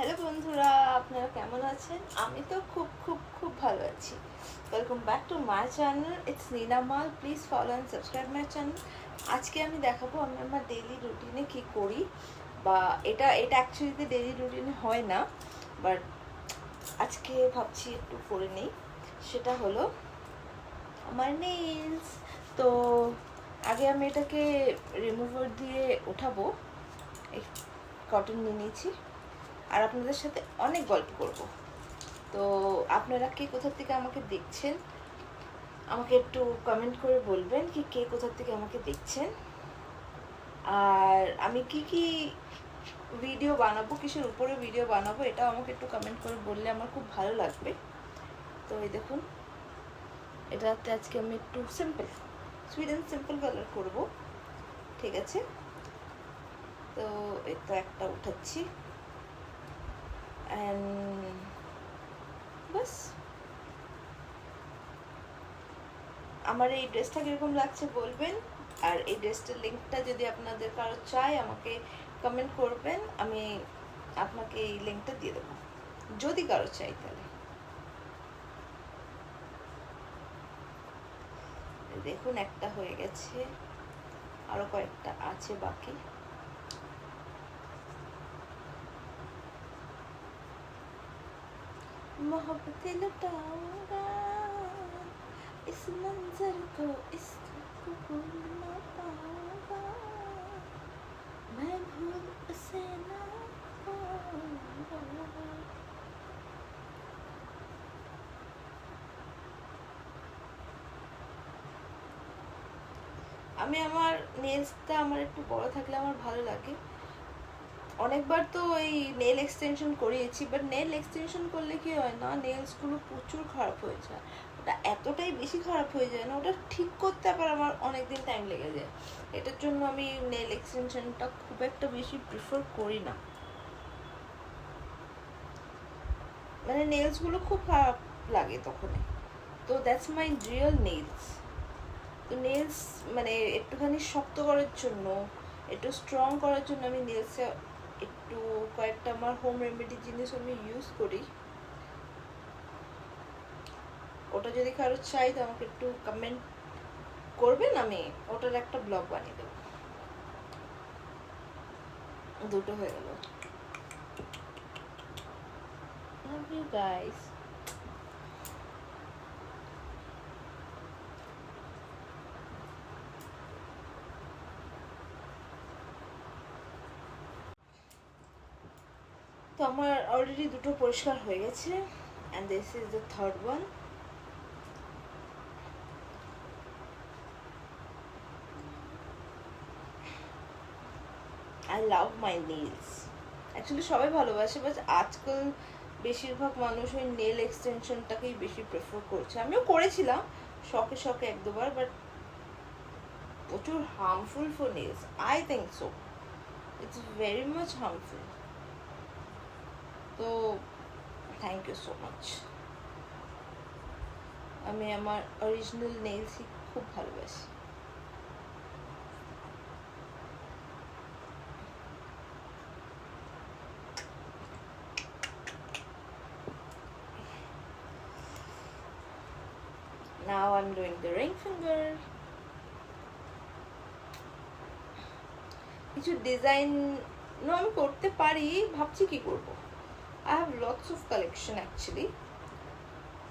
Hello বন্ধুরা, আপনারা কেমন আছেন? আমি তো খুব খুব খুব ভালো আছি। Welcome back to my channel, it's Nilamal. Please follow and subscribe my channel. আজকে আমি দেখাবো আমি আমার ডেইলি রুটিনে কী করি, বা এটা অ্যাকচুয়ালিতে ডেইলি রুটিনে হয় না, বাট আজকে ভাবছি একটু করে নিই। সেটা হলো আমার নেইলস। তো আগে আমি এটাকে রিমুভার দিয়ে উঠাবো। কটন নিয়ে নিয়েছি, আর আপনাদের সাথে অনেক গল্প করব। তো আপনারা কে কোথা থেকে আমাকে দেখছেন আমাকে একটু কমেন্ট করে বলবেন কি কে কোথা থেকে আমাকে দেখছেন, আর আমি কি কি ভিডিও বানাবো, কিসের উপরে ভিডিও বানাবো, এটাও আমাকে একটু কমেন্ট করে বললে আমার খুব ভালো লাগবে। তো এই দেখুন, এটাতে আজকে আমি একটু সুইট অ্যান্ড সিম্পল কালার করবো, ঠিক আছে? তো এটা একটা উঠাচ্ছি অ্যান্ড বাস। আমার এই ড্রেসটা কীরকম লাগছে বলবেন, আর এই ড্রেসটার লিঙ্কটা যদি আপনাদের কারো চাই আমাকে কমেন্ট করবেন, আমি আপনাকে এই লিঙ্কটা দিয়ে দেবো যদি কারো চাই। তাহলে দেখুন, একটা হয়ে গেছে, আরও কয়েকটা আছে বাকি। मोहब्बत लुटाऊंगा इस मंजर को, इसको भूल ना पाऊंगा मैं, भूल उसे ना पाऊंगा। আমি আমার নেলসটা আমার একটু বড় থাকলে আমার ভালো লাগে। অনেকবার তো ওই নেল এক্সটেনশন করিয়েছি, বাট নেল এক্সটেনশন করলে কি হয় না, নেলসগুলো প্রচুর খারাপ হয়ে যায়। ওটা এতটাই বেশি খারাপ হয়ে যায় না, ওটা ঠিক করতে আবার আমার অনেক দিন টাইম লেগে যায়। এটার জন্য আমি নেল এক্সটেনশনটা খুব একটা বেশি প্রিফার করি না। মানে নেলসগুলো খুব খারাপ লাগে তখন। তো দ্যাটস মাই রিয়েল নেলস। তো নেলস মানে একটুখানি শক্ত করার জন্য, একটু স্ট্রং করার জন্য আমি নেলসে একটু কয়েকটা আমার হোম রেমেডি জিনিস আমি ইউজ করি। ওটা যদি কারো চাই তো আমাকে একটু কমেন্ট করবেন, আমি ওটার একটা ব্লগ বানিয়ে দেবো। দুটো হয়ে গেল। Love you guys. তো আমার অলরেডি দুটো পরিষ্কার হয়ে গেছে, and this is the third one. I love my nails. Actually সবাই ভালোবাসে, বাট আজকাল বেশিরভাগ মানুষ ওই নেল এক্সটেনশনটাকেই বেশি প্রেফার করছে। আমিও করেছিলাম শখে শখে এক দুবার, বাট প্রচুর harmful for nails, I think so. It's very much harmful. তো থ্যাংক ইউ সো মাচ। আমি আমার অরিজিনাল নেলসই খুব ভালোবাসি। Now I'm doing the ring finger. কিছু ডিজাইন আমি করতে পারি, ভাবছি কি করব। I have lots of collection actually.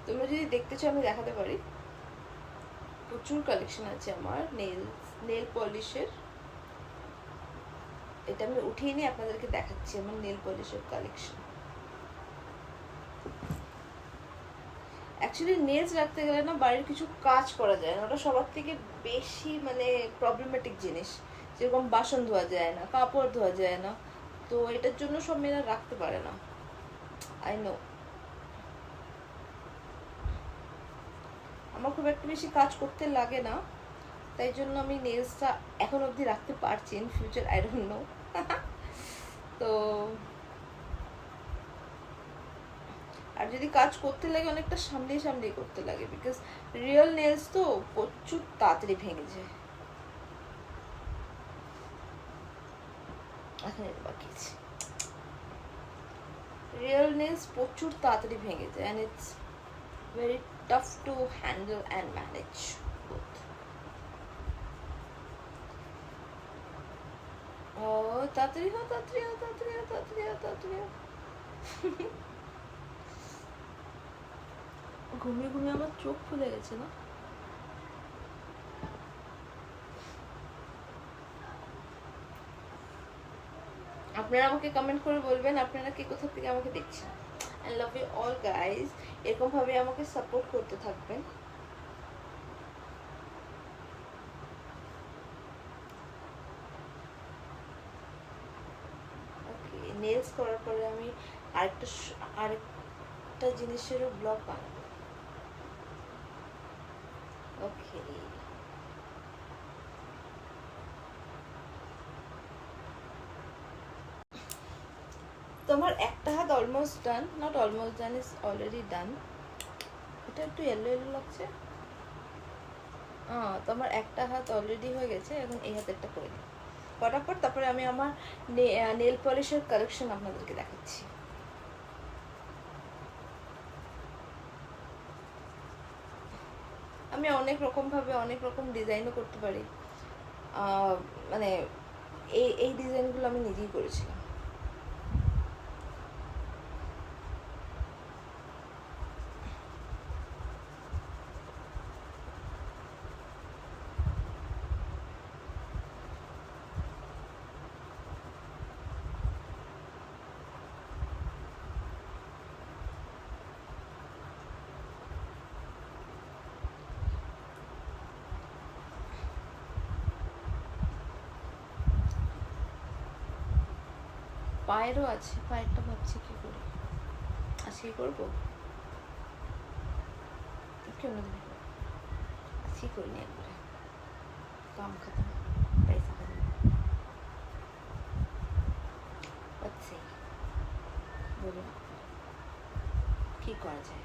তোমরা যদি দেখতে চাও আমি দেখাতে পারি, প্রচুর কালেকশন আছে আমার নেল পলিশের। এটা আমি উঠিয়ে নিয়ে আপনাদেরকে দেখাচ্ছি আমার নেল পলিশের কালেকশন। অ্যাকচুয়ালি নেলস রাখতে গেলে না বাড়ির কিছু কাজ করা যায় না, ওটা সবার থেকে বেশি মানে প্রবলেমেটিক জিনিস। যেরকম বাসন ধোয়া যায় না, কাপড় ধোয়া যায় না, তো এটার জন্য সব মেয়েরা রাখতে পারে না। আই নো, আমার খুব একটা বেশি কাজ করতে লাগে না, তাই জন্য আমি নেলসটা এখন অবধি রাখতে পারছি। In future I don't know. তো আর যদি কাজ করতে লাগে অনেকটা সামলেই সামলেই করতে লাগে, বিকজ রিয়েল নেলস তো প্রচুর তাড়াতাড়ি ভেঙে যায়। এখন এটা বাকি আছে। রিয়েল নেলস প্রচুর তাড়াতাড়ি ভেঙে যায়, and it's very tough to handle and manage both. ও তাড়াতাড়ি হও, তাড়াতাড়ি হও, তাড়াতাড়ি হও, তাড়াতাড়ি হও, তাড়াতাড়ি হও। ঘুমিয়ে ঘুমিয়ে আমার চোখ ফুলে গেছে না। আপনারা আমাকে কমেন্ট করে বলবেন আপনারা কে কোথা থেকে আমাকে দেখছেন। I love you all guys, এরকম ভাবে আমাকে সাপোর্ট করতে থাকবেন। ওকে, নেলস করার পরে আমি আরেকটা জিনিসেরও ব্লগ বানাবো। ওকে, তোমার একটা হাত almost done, not almost done, is already done. এটা একটু ইয়েলো ইয়েলো লাগছে। তোমার একটা হাত অলরেডি হয়ে গেছে, এখন এই হাতেরটা করে নিই ফটাফট। তারপরে আমি আমার নেল পলিশের কালেকশন আপনাদেরকে দেখাচ্ছি। আমি অনেক রকমভাবে অনেক রকম ডিজাইনও করতে পারি। মানে এই ডিজাইনগুলো আমি নিজেই করেছিলাম। পায়েরও আছে, পায়েরটা ভাবছি কি করি, আজকে করবো, কেন আজকে করিনি, একবারে কাম খাতাম, পয়সা খাতাম, আচ্ছা বলুন কি করা যায়।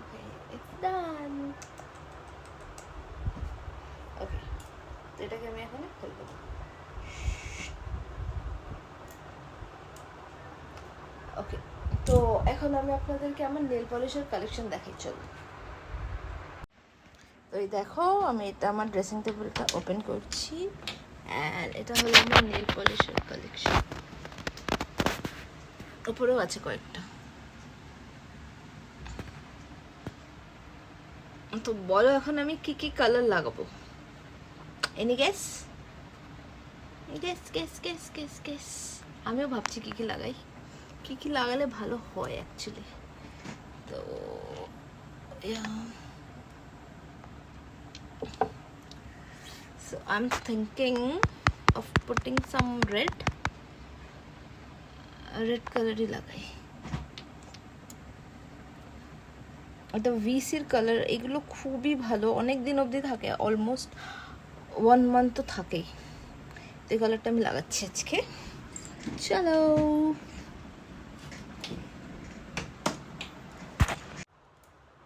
ওকে, ইটস ডান। ওকে, তো এটাকে আমি এখন খুলবো। ওকে, তো এখন আমি আপনাদেরকে আমার নেল পলিশের কালেকশন দেখাই, চলো। তো এই দেখো, আমি এটা আমার ড্রেসিং টেবিলটা ওপেন করছি, অ্যান্ড এটা হলো আমার নেল পলিশের কালেকশন। উপরেও আছে কয়েকটা। তো বলো এখন আমি কি কি কালার লাগাবো, any guess? Guess guess guess guess guess. আমিও ভাবছি কি কি লাগাই, কি কি লাগালে ভালো হয় অ্যাকচুয়ালি। তো so I'm thinking of putting some red কালারই লাগাই। এটা ভিসির কালার, এগুলো খুবই ভালো, অনেক দিন অবধি থাকে, অলমোস্ট 1 মান্থ তো থাকেই। এই কালারটা আমি লাগাচ্ছি আজকে, চলো।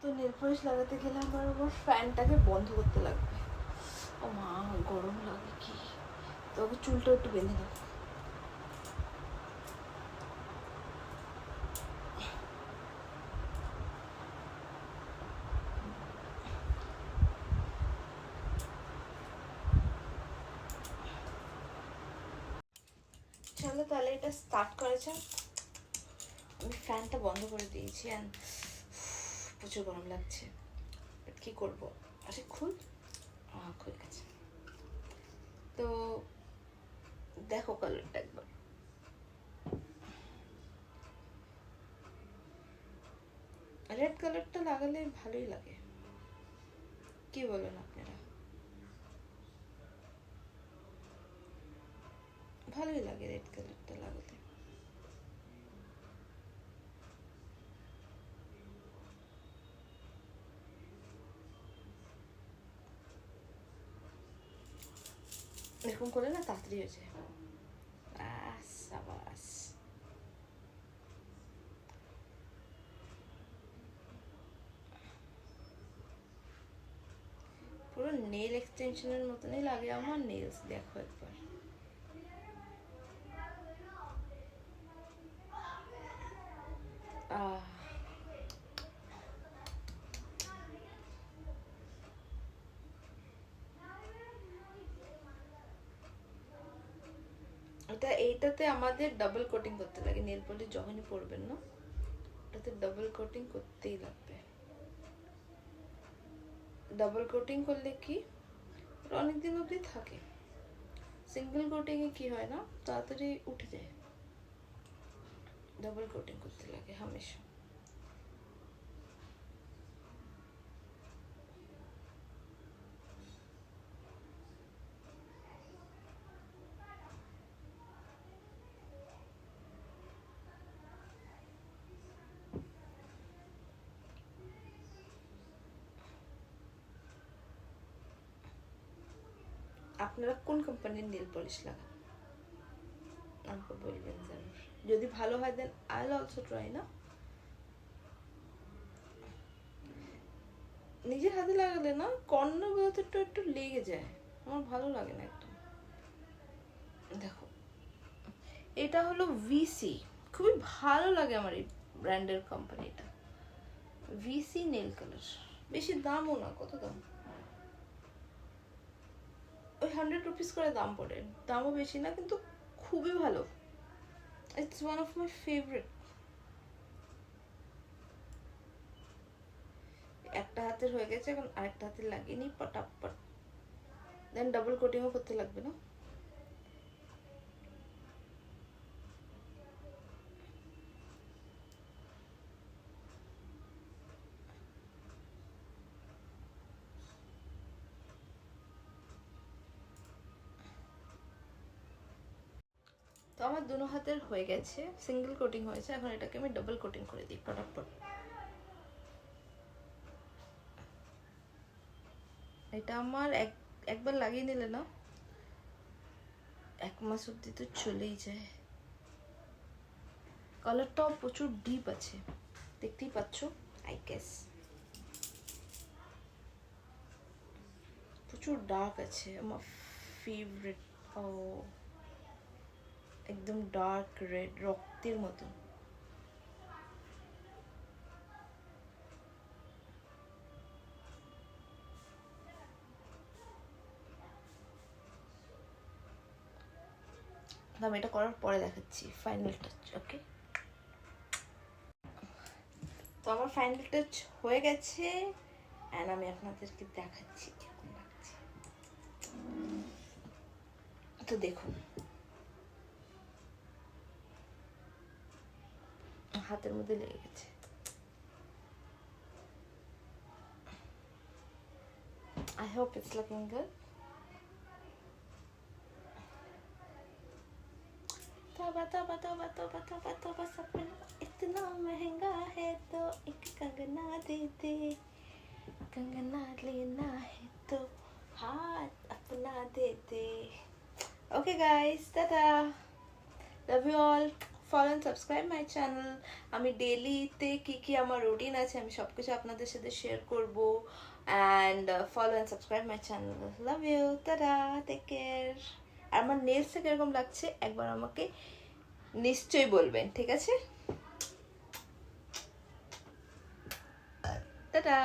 তো নেল পলিশ লাগাতে গেলে আমার ফ্যানটাকে বন্ধ করতে লাগবে। ও মা, গরম লাগে কি, তবে চুলটা একটু বেঁধে দাও। চলো তাহলে এটা স্টার্ট করেছে। আমি ফ্যানটা বন্ধ করে দিয়েছি, অ্যান্ড প্রচুর গরম লাগছে, বাট কী করবো। আরে খুল, খুলে গেছে। তো দেখো কালারটা একবার, রেড কালারটা লাগালে ভালোই লাগে, কি বলেন আপনারা? ভালোই লাগে রেড কালারটা লাগাতে। এরকম করে না তাড়াতাড়ি হয়েছে। সাবাস। পুরো নেল এক্সটেনশনের মতনই লাগে আমার নেলস, দেখো একবার। এইটাতে আমাদের ডাবল কোটিং করতে লাগে, নেল পলিশ যখনই পরবেন না এটাতে ডাবল কোটিং করতেই লাগবে। ডাবল কোটিং করলে কি অনেকদিন অবধি থাকে, সিঙ্গেল কোটিংয়ে কি হয় না তাড়াতাড়ি উঠে যায়, ডাবল কোটিং করতে লাগে হামেশা। আপনারা কোন কোম্পানির নেল পলিশ লাগান আমাকে বলবেন জারুর, যদি ভালো হয় then I will also try. না নিজের হাতে লাগালে না কর্নারগুলোতে একটু একটু লেগে যায়, আমার ভালো লাগে না একদম। দেখো এটা হলো ভিসি, খুবই ভালো লাগে আমার এই ব্র্যান্ডের কোম্পানিটা, ভিসি নেল কালার। বেশি দামও না, কত দাম ওই 100 রুপিস করে দাম পড়ে, দামও বেশি না কিন্তু খুবই ভালো, it's one of my favourite. একটা হাতের হয়ে গেছে, এখন আরেকটা হাতে লাগিয়ে নিই পটাপট, দেন ডাবল কোটিংও করতে লাগবে না। তো আমার দুনো হাতের হয়ে গেছে, সিঙ্গেল কোটিং হয়েছে, এখন এটাকে আমি ডাবল কোটিং করে দিই পটাপট। এটা আমার একবার লাগিয়ে নিলে না 1 মাস অব্দি তো চলেই যায়। কালারটাও প্রচুর ডিপ আছে, দেখতেই পাচ্ছ, আই গেস প্রচুর ডার্ক আছে, আমার ফেভারিট। ও একদম ডার্ক রেড, রক্তের মতো। আমি এটা করার পরে দেখাচ্ছি ফাইনাল টাচ। ওকে, তো আমার ফাইনাল টাচ হয়ে গেছে এন্ড আমি আপনাদেরকে দেখাচ্ছি কেমন লাগছে। তো দেখুন হাতের মধ্যে লেগে গেছে। I hope it's looking good. तोबा तोबा तोबा तोबा तोबा तोबा सपना इतना महंगा है तो एक कंगना दे दे, कंगना लेना है तो हाथ अपना दे दे। Okay guys, tada, love you all, follow and subscribe my channel. আমি ডেইলিতে কি আমার রুটিন আছে আমি সবকিছু আপনাদের সাথে শেয়ার করব, and follow and subscribe my channel. Love you, tada, take care. আর আমার নেলসটা কিরকম লাগছে একবার আমাকে নিশ্চয়ই বলবেন, ঠিক আছে? টাটা।